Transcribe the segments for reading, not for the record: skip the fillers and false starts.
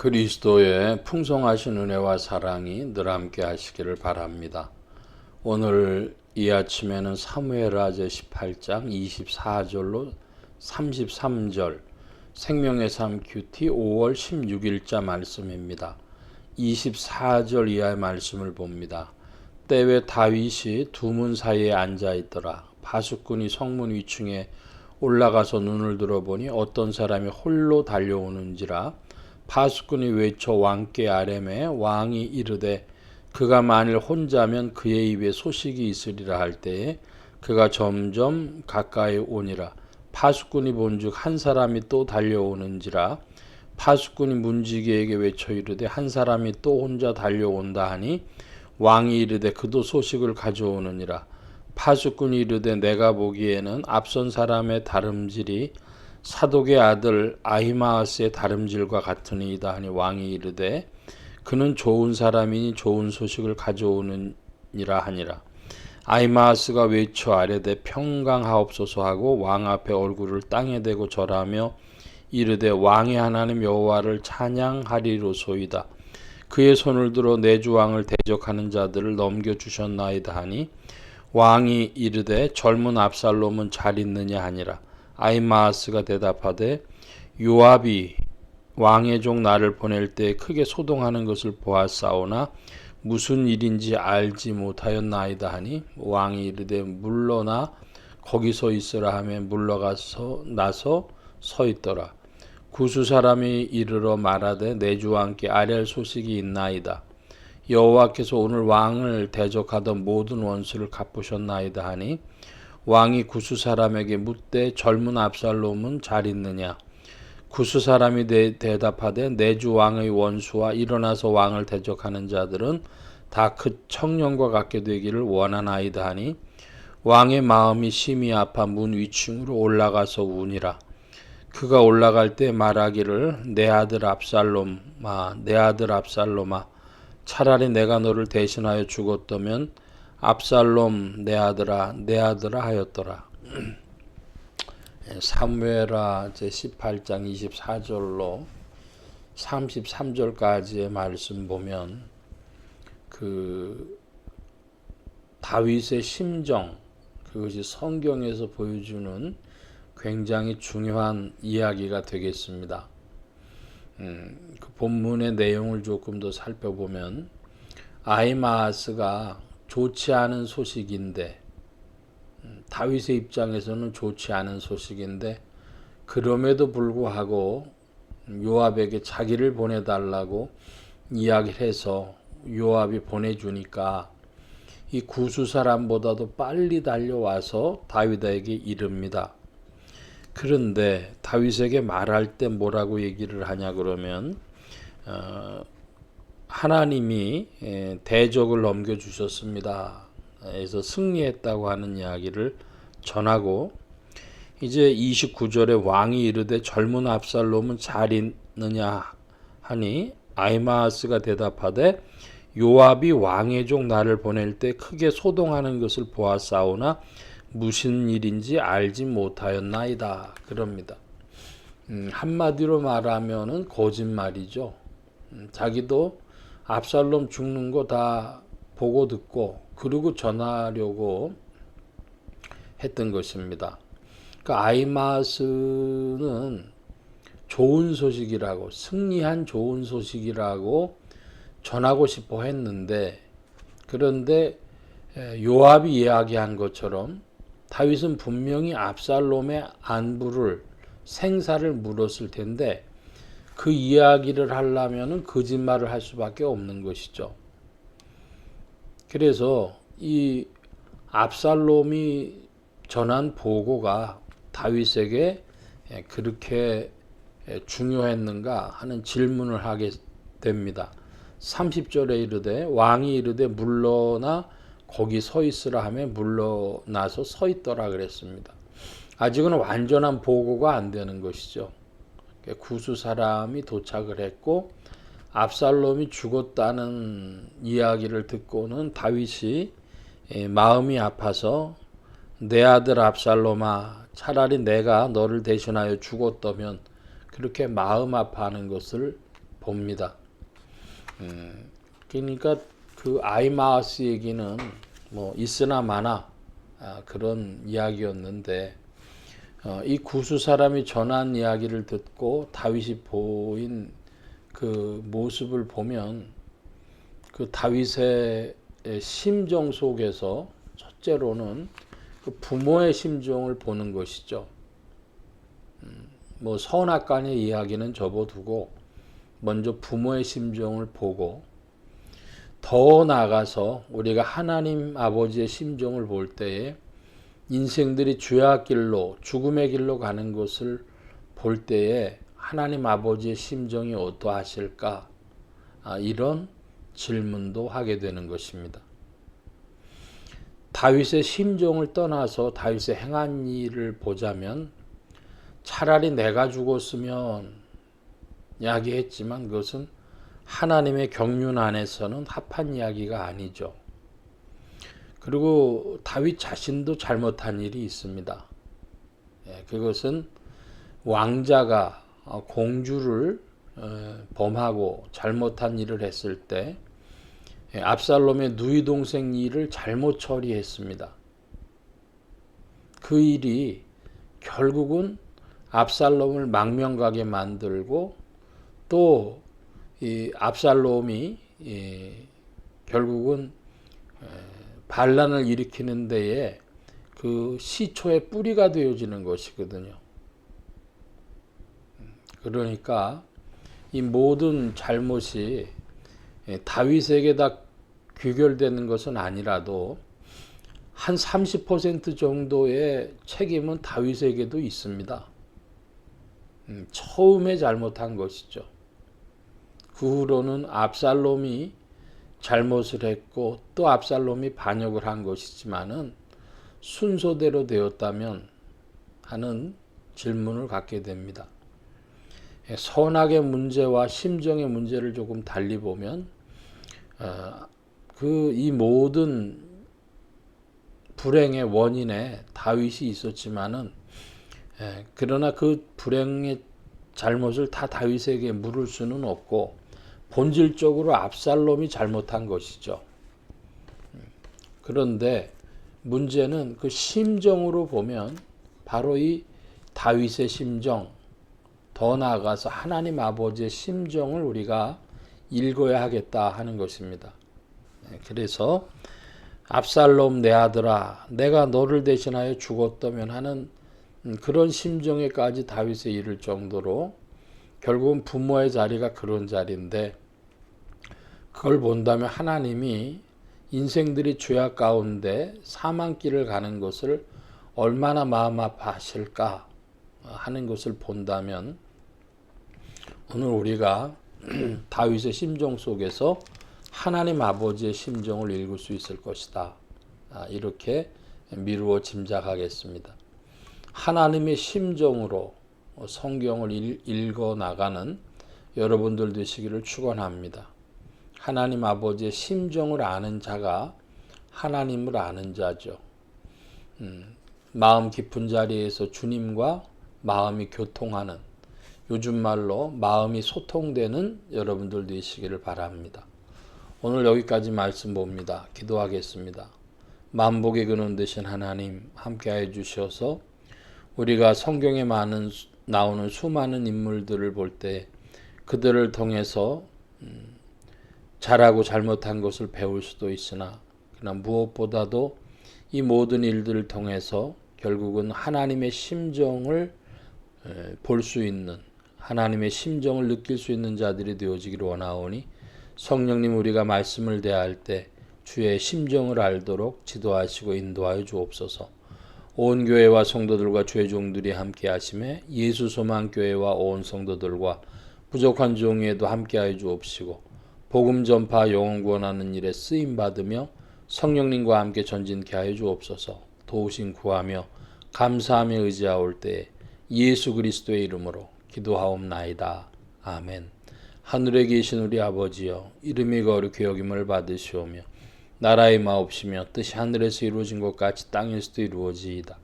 그리스도의 풍성하신 은혜와 사랑이 늘 함께 하시기를 바랍니다. 오늘 이 아침에는 사무엘하 제18장 24절로 33절 생명의 삶 큐티 5월 16일자 말씀입니다. 24절 이하의 말씀을 봅니다. 때에 다윗이 두 문 사이에 앉아 있더라. 바숫꾼이 성문 위층에 올라가서 눈을 들어보니 어떤 사람이 홀로 달려오는지라. 바숫꾼이 외쳐 왕께 아뢰매 왕이 이르되 그가 만일 혼자면 그의 입에 소식이 있으리라 할 때에 그가 점점 가까이 오니라. 파수꾼이 본즉 한 사람이 또 달려오는지라. 파수꾼이 문지기에게 외쳐 이르되 한 사람이 또 혼자 달려온다 하니 왕이 이르되 그도 소식을 가져오느니라. 파수꾼이 이르되 내가 보기에는 앞선 사람의 다름질이 사독의 아들 아히마아스의 다름질과 같으니이다 하니 왕이 이르되 그는 좋은 사람이니 좋은 소식을 가져오느니라 하니라. 아히마아스가 외쳐 아뢰되 평강하옵소서 하고 왕 앞에 얼굴을 땅에 대고 절하며 이르되 왕의 하나님 여호와를 찬양하리로소이다. 그의 손을 들어 내 주 왕을 대적하는 자들을 넘겨주셨나이다 하니 왕이 이르되 젊은 압살롬은 잘 있느냐 하니라. 아히마아스가 대답하되 요압이 왕의 종 나를 보낼 때 크게 소동하는 것을 보았사오나 무슨 일인지 알지 못하였나이다 하니 왕이 이르되 물러나 거기서 있으라 하며 물러가서 나서 서 있더라. 구수 사람이 이르러 말하되 내 주 왕께 아뢰할 소식이 있나이다. 여호와께서 오늘 왕을 대적하던 모든 원수를 갚으셨나이다 하니 왕이 구수 사람에게 묻되 젊은 압살롬은 잘 있느냐. 구수 사람이 대답하되 내 주 왕의 원수와 일어나서 왕을 대적하는 자들은 다 그 청년과 같게 되기를 원하나이다 하니 왕의 마음이 심히 아파 문 위층으로 올라가서 우니라. 그가 올라갈 때 말하기를 내 아들 압살롬아 차라리 내가 너를 대신하여 죽었다면 압살롬 내 아들아 하였더라. 사무엘하 제18장 24절로 33절까지의 말씀 보면 그 다윗의 심정, 그것이 성경에서 보여주는 굉장히 중요한 이야기가 되겠습니다. 그 본문의 내용을 조금 더 살펴보면 아히마아스가 좋지 않은 소식인데 다윗의 입장에서는 좋지 않은 소식인데 그럼에도 불구하고 요압에게 자기를 보내달라고 이야기를 해서 요압이 보내주니까 이 구수 사람보다도 빨리 달려와서 다윗에게 이릅니다. 그런데 다윗에게 말할 때 뭐라고 얘기를 하냐 그러면 하나님이 대적을 넘겨주셨습니다. 그래서 승리했다고 하는 이야기를 전하고 이제 29절에 왕이 이르되 젊은 압살롬은 잘 있느냐 하니 아히마아스가 대답하되 요압이 왕의 종 나를 보낼 때 크게 소동하는 것을 보았사오나 무슨 일인지 알지 못하였나이다 그럽니다. 한마디로 말하면은 거짓말이죠. 자기도 압살롬 죽는 거 다 보고 듣고 그리고 전하려고 했던 것입니다. 그러니까 아히마아스는 좋은 소식이라고 승리한 좋은 소식이라고 전하고 싶어 했는데 그런데 요압이 이야기한 것처럼 다윗은 분명히 압살롬의 안부를 생사를 물었을 텐데 그 이야기를 하려면은 거짓말을 할 수밖에 없는 것이죠. 그래서 이 압살롬이 전한 보고가 다윗에게 그렇게 중요했는가 하는 질문을 하게 됩니다. 30절에 이르되 왕이 이르되 물러나 거기 서 있으라 하며 물러나서 서 있더라 그랬습니다. 아직은 완전한 보고가 안 되는 것이죠. 구수 사람이 도착을 했고 압살롬이 죽었다는 이야기를 듣고는 다윗이 마음이 아파서 내 아들 압살롬아 차라리 내가 너를 대신하여 죽었다면 그렇게 마음 아파하는 것을 봅니다. 그러니까 그 아이마아스 얘기는 뭐 있으나 마나 그런 이야기였는데 이 구스 사람이 전한 이야기를 듣고 다윗이 보인 그 모습을 보면 그 다윗의 심정 속에서 첫째로는 그 부모의 심정을 보는 것이죠. 뭐 선악간의 이야기는 접어두고 먼저 부모의 심정을 보고 더 나아가서 우리가 하나님 아버지의 심정을 볼 때에 인생들이 죄악 길로 죽음의 길로 가는 것을 볼 때에 하나님 아버지의 심정이 어떠하실까? 이런 질문도 하게 되는 것입니다. 다윗의 심정을 떠나서 다윗의 행한 일을 보자면 차라리 내가 죽었으면 이야기했지만 그것은 하나님의 경륜 안에서는 합한 이야기가 아니죠. 그리고 다윗 자신도 잘못한 일이 있습니다. 그것은 왕자가 공주를 범하고 잘못한 일을 했을 때 압살롬의 누이 동생 일을 잘못 처리했습니다. 그 일이 결국은 압살롬을 망명가게 만들고 또 이 압살롬이 결국은 반란을 일으키는 데에 그 시초의 뿌리가 되어지는 것이거든요. 그러니까 이 모든 잘못이 다윗에게 다 귀결되는 것은 아니라도 한 30% 정도의 책임은 다윗에게도 있습니다. 처음에 잘못한 것이죠. 그 후로는 압살롬이 잘못을 했고 또 압살롬이 반역을 한 것이지만은 순서대로 되었다면 하는 질문을 갖게 됩니다. 선악의 문제와 심정의 문제를 조금 달리 보면 이 모든 불행의 원인에 다윗이 있었지만은 그러나 그 불행의 잘못을 다 다윗에게 물을 수는 없고 본질적으로 압살롬이 잘못한 것이죠. 그런데 문제는 그 심정으로 보면 바로 이 다윗의 심정, 더 나아가서 하나님 아버지의 심정을 우리가 읽어야 하겠다 하는 것입니다. 그래서 압살롬 내 아들아 내가 너를 대신하여 죽었다면 하는 그런 심정에까지 다윗에 이를 정도로 결국은 부모의 자리가 그런 자리인데 그걸 본다면 하나님이 인생들이 죄악 가운데 사망길을 가는 것을 얼마나 마음 아파하실까 하는 것을 본다면 오늘 우리가 다윗의 심정 속에서 하나님 아버지의 심정을 읽을 수 있을 것이다. 이렇게 미루어 짐작하겠습니다. 하나님의 심정으로 성경을 읽어 나가는 여러분들 되시기를 축원합니다. 하나님 아버지의 심정을 아는 자가 하나님을 아는 자죠. 마음 깊은 자리에서 주님과 마음이 교통하는 요즘 말로 마음이 소통되는 여러분들 되시기를 바랍니다. 오늘 여기까지 말씀 봅니다. 기도하겠습니다. 만복의 근원 되신 하나님 함께해 주셔서 우리가 성경에 나오는 수많은 인물들을 볼 때 그들을 통해서 잘하고 잘못한 것을 배울 수도 있으나 그러나 무엇보다도 이 모든 일들을 통해서 결국은 하나님의 심정을 볼 수 있는 하나님의 심정을 느낄 수 있는 자들이 되어지기를 원하오니 성령님 우리가 말씀을 대할 때 주의 심정을 알도록 지도하시고 인도하여 주옵소서. 온 교회와 성도들과 주의 종들이 함께 하심에 예수 소망 교회와 온 성도들과 부족한 종에도 함께하여 주옵시고 복음 전파 영혼 구원하는 일에 쓰임 받으며 성령님과 함께 전진케 하여 주옵소서. 도우심 구하며 감사하며 의지하올 때에 예수 그리스도의 이름으로 기도하옵나이다. 아멘. 하늘에 계신 우리 아버지여 이름이 거룩히 여김을 받으시오며 나라의 마옵시며 뜻이 하늘에서 이루어진 것 같이 땅에서도 이루어지이다.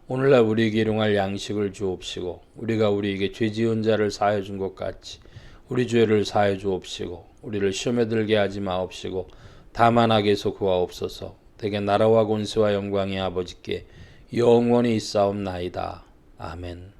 오늘날 우리에게 일용할 양식을 주옵시고 우리가 우리에게 죄 지은 자를 사하여 준 것 같이 우리 죄를 사해 주옵시고 우리를 시험에 들게 하지 마옵시고 다만 악에서 구하옵소서. 대개 나라와 권세와 영광이 아버지께 영원히 있사옵나이다. 아멘.